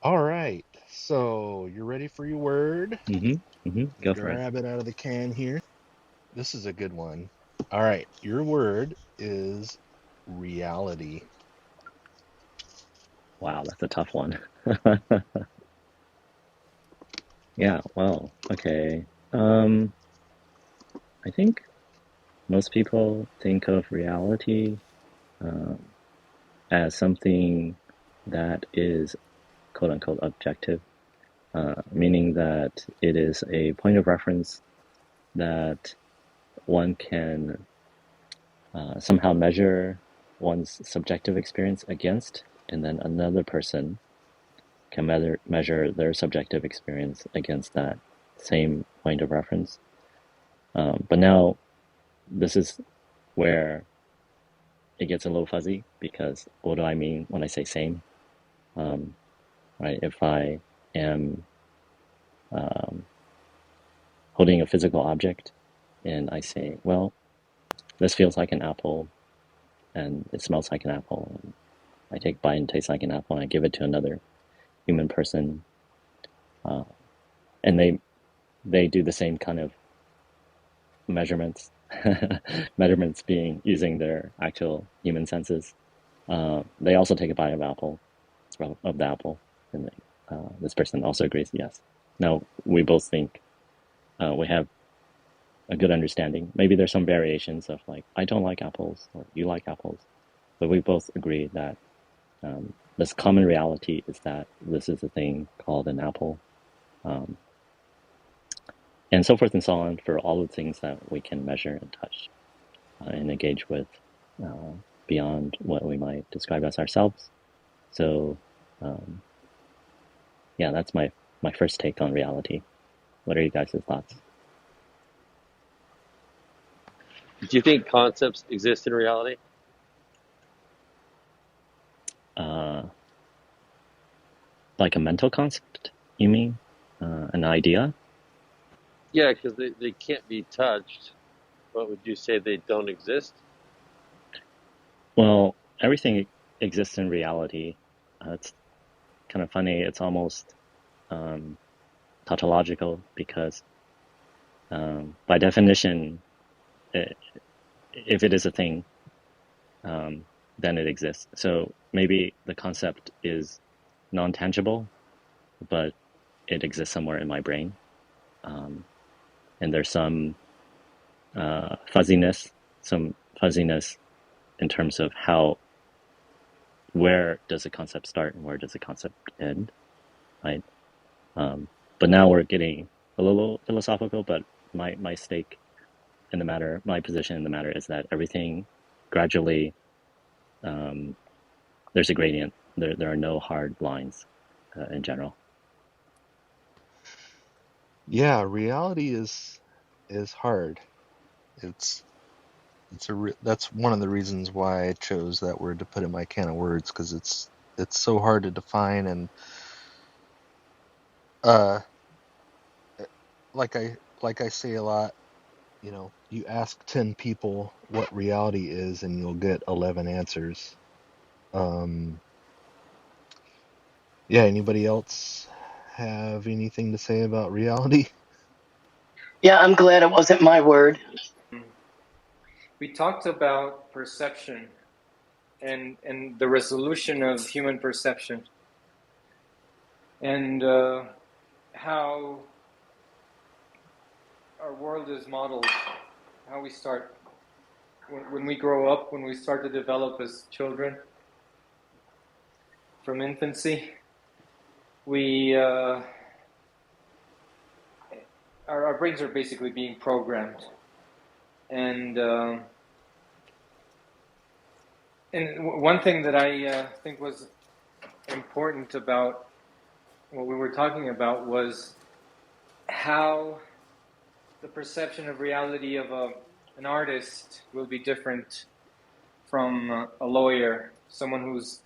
All right. So you're ready for your word? Go for it. Grab it out of the can here. This is a good one. All right. Your word is reality. Wow, that's a tough one. Yeah, well, okay. I think most people think of reality um, as something that is quote unquote objective, meaning that it is a point of reference that one can somehow measure one's subjective experience against, and then another person can measure their subjective experience against that same point of reference. But now this is where it gets a little fuzzy because what do I mean when I say same? Um, right? If I am um, holding a physical object and I say, well, this feels like an apple and it smells like an apple, and I take a bite and tastes like an apple and I give it to another human person, uh, and they do the same kind of measurements, measurements being using their actual human senses. They also take a bite of the apple, and this person also agrees. Yes. Now we both think we have a good understanding. Maybe there's some variations of like I don't like apples or you like apples, but we both agree that this common reality is that this is a thing called an apple, um, and so forth and so on for all the things that we can measure and touch and engage with uh, beyond what we might describe as ourselves. So, um, yeah, that's my first take on reality. What are you guys' thoughts? Do you think concepts exist in reality? Uh, like a mental concept, you mean? An idea? Yeah, because they can't be touched. But would you say they don't exist? Well, everything exists in reality. It's kind of funny. It's almost um, tautological because, by definition, I if it is a thing, um, then it exists. So maybe the concept is non-tangible, but it exists somewhere in my brain. Um, and there's fuzziness, some fuzziness in terms of where does a concept start and where does a concept end, right? But now we're getting a little philosophical, but my stake in the matter, my position in the matter is that everything gradually, um, there's a gradient. There are no hard lines in general. Yeah, reality is hard. It's that's one of the reasons why I chose that word to put in my can of words because it's so hard to define and uh like I say a lot, you ask 10 people what reality is and you'll get 11 answers. Um yeah, anybody else have anything to say about reality? Yeah, I'm glad it wasn't my word. We talked about perception and the resolution of human perception and how our world is modeled, how we start when we grow up, when we start to develop as children from infancy. We our brains are basically being programmed, and one thing that I think was important about what we were talking about was how the perception of reality of an artist will be different from a lawyer, someone who's,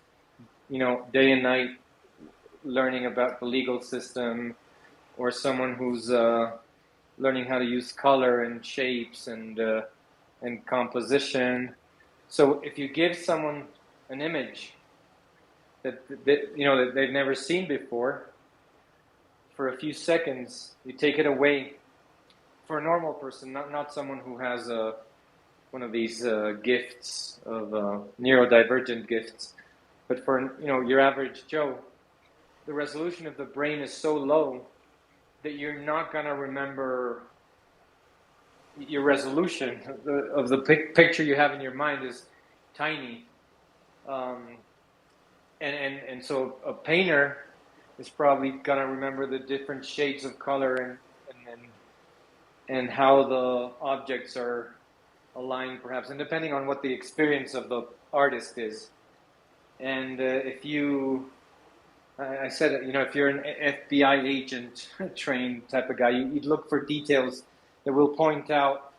day and night learning about the legal system, or someone who's learning how to use color and shapes and composition. So if you give someone an image that they've never seen before, for a few seconds, you take it away. For a normal person, not someone who has one of these gifts of neurodivergent gifts, but for your average Joe, the resolution of the brain is so low that you're not gonna remember your resolution of the picture you have in your mind is tiny, and so a painter is probably gonna remember the different shades of color and how the objects are aligned, perhaps, and depending on what the experience of the artist is. And if you, I said, if you're an FBI agent trained type of guy, you'd look for details that will point out,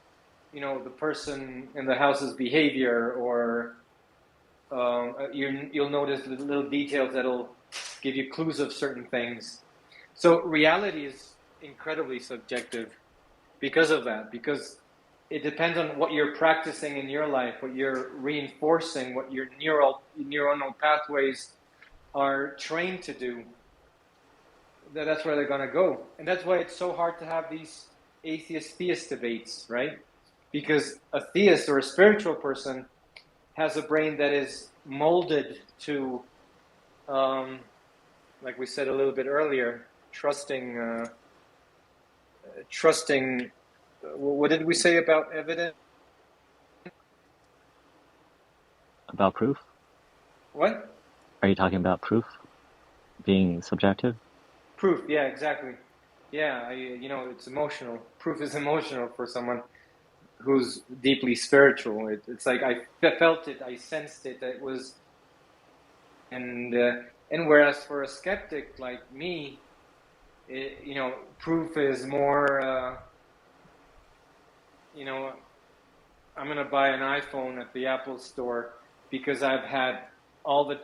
the person in the house's behavior, or you'll notice little details that'll give you clues of certain things. So reality is incredibly subjective because of that, because it depends on what you're practicing in your life, what you're reinforcing, what your neuronal pathways are trained to do. That's where they're going to go. And that's why it's so hard to have these atheist-theist debates, right? Because a theist or a spiritual person has a brain that is molded to, like we said a little bit earlier, trusting. What did we say about evidence? About proof? What? Are you talking about proof being subjective? Proof, yeah, exactly. Yeah, it's emotional. Proof is emotional for someone who's deeply spiritual. It's like I felt it, I sensed it. It was, and whereas for a skeptic like me, proof is more. I'm gonna buy an iPhone at the Apple store because I've had all the,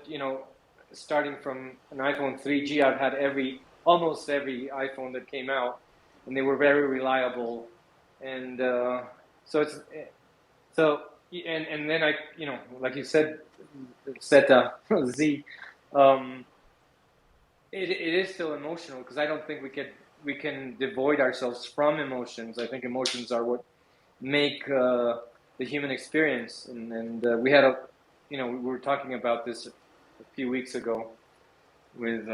starting from an iPhone 3G, I've had almost every iPhone that came out, and they were very reliable, and and then I, like you said, Z, it is still emotional, because I don't think we can devoid ourselves from emotions. I think emotions are what make the human experience, and we had we were talking about this a few weeks ago with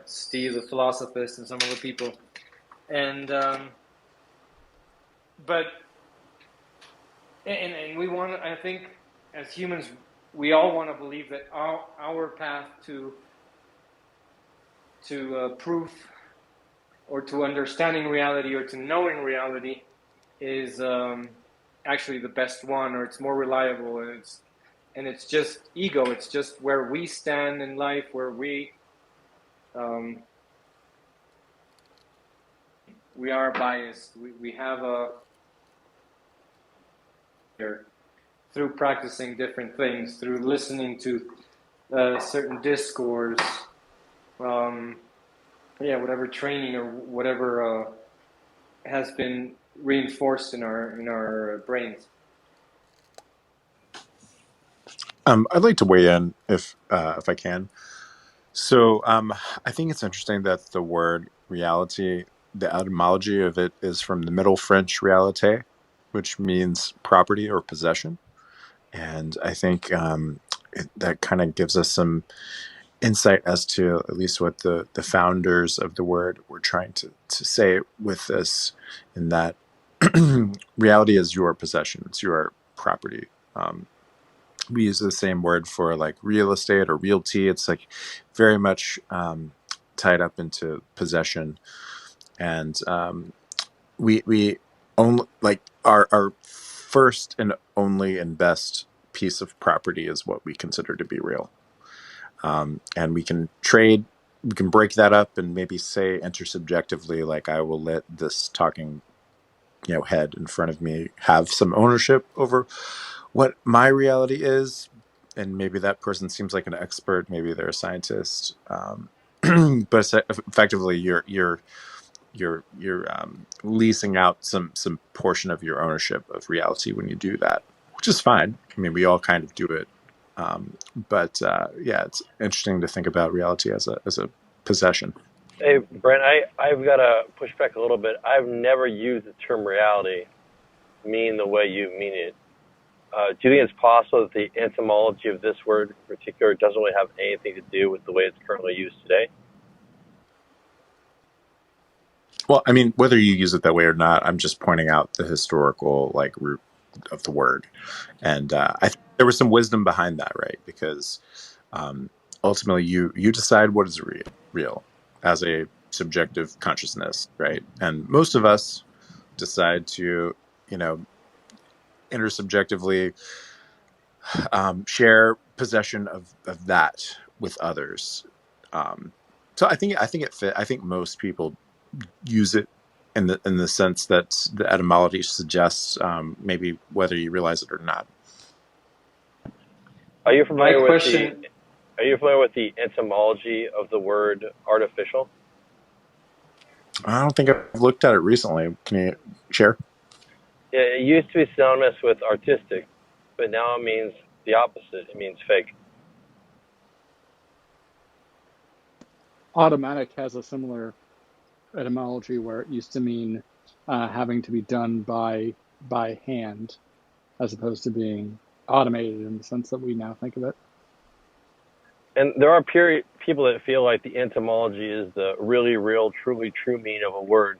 Steve, the philosophist, and some other people, and we want to, I think, as humans, we all want to believe that our path to proof, or to understanding reality, or to knowing reality is actually the best one, or it's more reliable, and it's just ego. It's just where we stand in life, where we are biased. We have through practicing different things, through listening to certain discourse, whatever training or whatever has been reinforced in our brains. I'd like to weigh in if I can. So I think it's interesting that the word reality, the etymology of it is from the Middle French réalité, which means property or possession. And I think that kind of gives us some insight as to at least what the founders of the word were trying to say with this, in that reality is your possession, it's your property. We use the same word for like real estate or realty. It's like very much tied up into possession, and we only like our first and only and best piece of property is what we consider to be real, and we can trade. We can break that up and maybe say intersubjectively, like, I will let this talking head in front of me have some ownership over what my reality is, and maybe that person seems like an expert, maybe they're a scientist, but effectively you're leasing out some portion of your ownership of reality when you do that. which is fine. I mean, we all kind of do it. But yeah, it's interesting to think about reality as a possession. Hey, Brent, I've got to push back a little bit. I've never used the term reality mean the way you mean it. Do you think it's possible that the etymology of this word in particular doesn't really have anything to do with the way it's currently used today? Well, I mean, whether you use it that way or not, I'm just pointing out the historical root of the word, and I think there was some wisdom behind that, right? Because ultimately, you decide what is real as a subjective consciousness, right? And most of us decide to, intersubjectively share possession of that with others. So I think it fit. I think most people use it in the sense that the etymology suggests, maybe whether you realize it or not. Are you My familiar with the question, Are you familiar with the etymology of the word artificial? I don't think I've looked at it recently. Can you share? Yeah, it used to be synonymous with artistic, but now it means the opposite. It means fake. Automatic has a similar etymology where it used to mean having to be done by hand, as opposed to being automated in the sense that we now think of it. And there are people that feel like the etymology is the really real, truly true meaning of a word.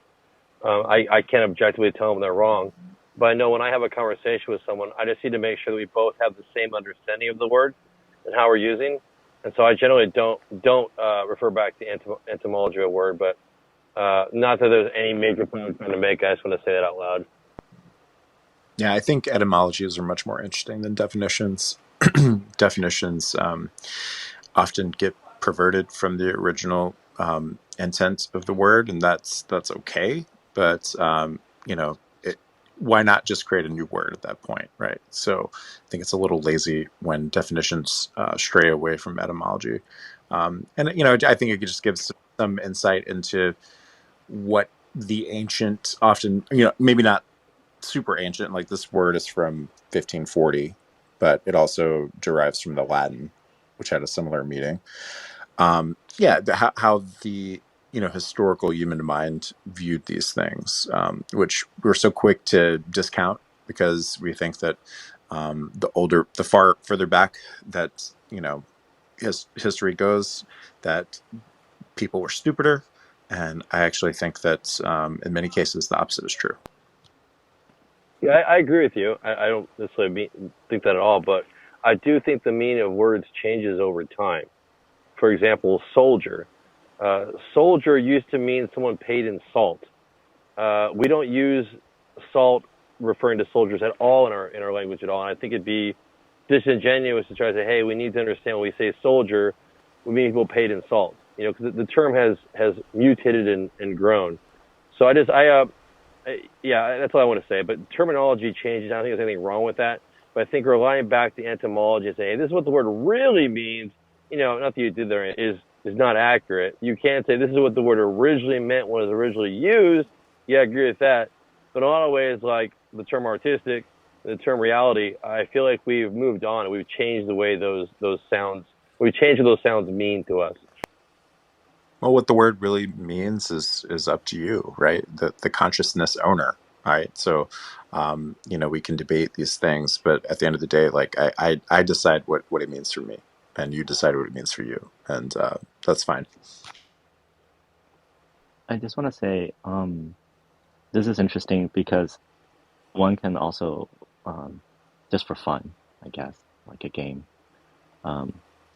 I can't objectively tell them they're wrong, but I know when I have a conversation with someone, I just need to make sure that we both have the same understanding of the word and how we're using. And so I generally don't refer back to the etymology of a word, but not that there's any major point I'm trying to make. I just want to say that out loud. Yeah, I think etymologies are much more interesting than definitions. Definitions often get perverted from the original intent of the word, and that's okay. But why not just create a new word at that point, right? So I think it's a little lazy when definitions stray away from etymology, and I think it just gives some insight into what the ancient, often maybe not super ancient, like this word is from 1540, but it also derives from the Latin, which had a similar meaning. Yeah, how the historical human mind viewed these things, which we're so quick to discount because we think that the far further back that history goes, that people were stupider, and I actually think that in many cases the opposite is true. Yeah, I agree with you. I don't necessarily think that at all, but I do think the meaning of words changes over time. For example, soldier. Soldier used to mean someone paid in salt. We don't use salt referring to soldiers at all in our language at all. And I think it'd be disingenuous to try to say, hey, we need to understand when we say soldier, we mean people paid in salt. Because the term has mutated and grown. So yeah, that's all I want to say. But terminology changes. I don't think there's anything wrong with that. But I think relying back to etymology and saying, hey, this is what the word really means, not that you did there, is not accurate. You can't say this is what the word originally meant when it was originally used. Yeah, I agree with that. But in a lot of ways, like the term artistic, the term reality, I feel like we've moved on and we've changed the way those sounds, we've changed what those sounds mean to us. Well, what the word really means is up to you, right? The consciousness owner, right? So, we can debate these things, but at the end of the day, like I decide what it means for me, and you decide what it means for you, and that's fine. I just want to say, this is interesting because one can also, just for fun, I guess, like a game,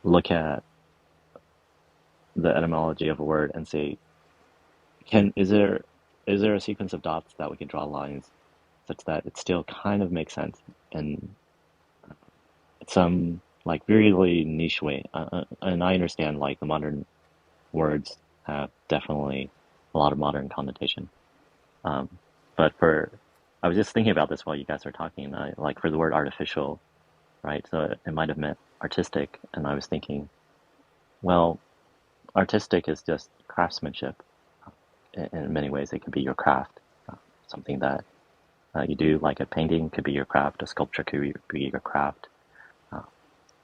look at the etymology of a word and say, is there a sequence of dots that we can draw lines such that it still kind of makes sense in some like really niche way? And I understand like the modern words have definitely a lot of modern connotation. But I was just thinking about this while you guys were talking. Like for the word artificial, right? So it might have meant artistic, and I was thinking, well, artistic is just craftsmanship. In many ways, it could be your craft, something that You do like a painting could be your craft, a sculpture could be your craft,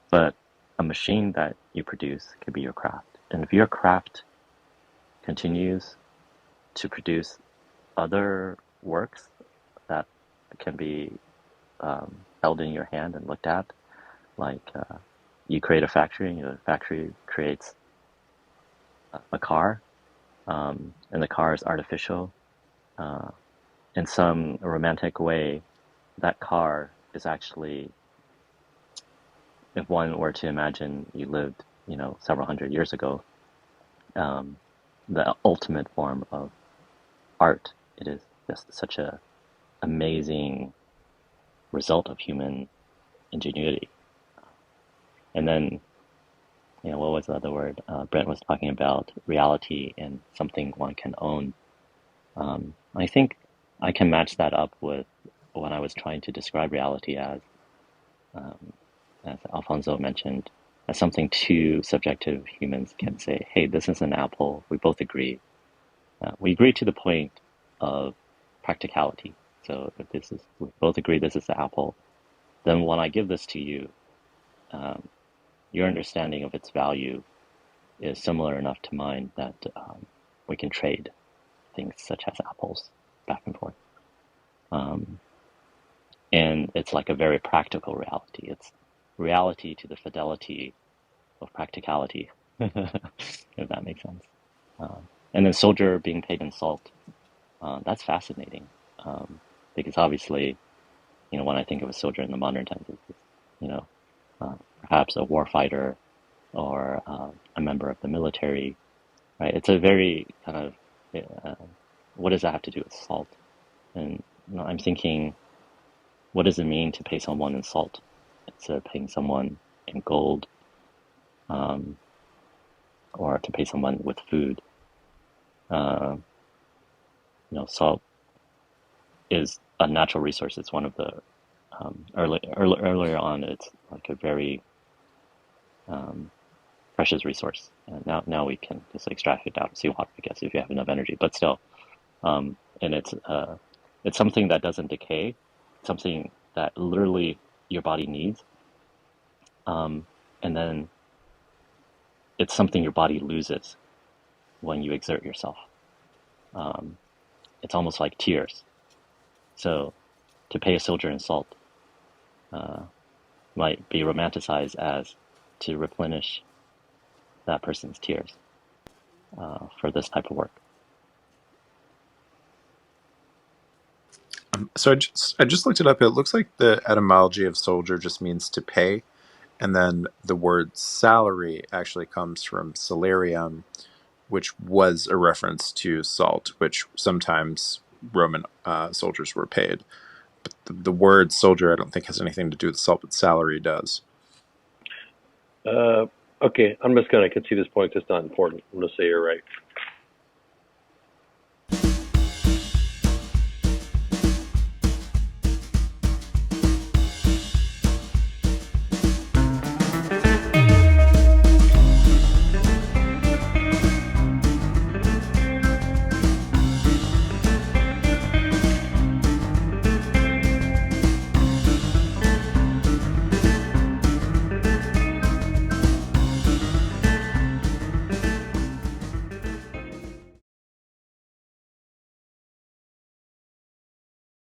but a machine that you produce could be your craft. And if your craft continues to produce other works that can be held in your hand and looked at, like you create a factory, and the factory creates a car, and the car is artificial. In some romantic way, that car is actually, if one were to imagine you lived, several hundred years ago, the ultimate form of art. It is just such a amazing result of human ingenuity. And then, what was the other word? Brent was talking about reality and something one can own. I think I can match that up with when I was trying to describe reality as Alfonso mentioned, as something two subjective humans can say, hey, this is an apple. We both agree. We agree to the point of practicality. So if we both agree this is the apple, then when I give this to you, your understanding of its value is similar enough to mine that we can trade things such as apples back and forth. And it's like a very practical reality. It's reality to the fidelity of practicality, if that makes sense. And then soldier being paid in salt, that's fascinating, because obviously, when I think of a soldier in the modern times, it's, perhaps a warfighter or a member of the military, right? It's a very kind of, what does that have to do with salt? And I'm thinking, what does it mean to pay someone in salt instead of paying someone in gold, or to pay someone with food? Salt is a natural resource. It's one of the earlier on. It's like a very precious resource, and now we can just extract it out of seawater, I guess, if you have enough energy. But still, and it's something that doesn't decay, something that literally your body needs, and then it's something your body loses when you exert yourself. It's almost like tears. So to pay a soldier in salt might be romanticized as to replenish that person's tears for this type of work. So I just looked it up. It looks like the etymology of soldier just means to pay, and then the word salary actually comes from salarium, which was a reference to salt, which sometimes Roman soldiers were paid. But the word soldier, I don't think has anything to do with salt, but salary does. Okay, I'm just going to concede this point. It's not important. I'm going to say you're right.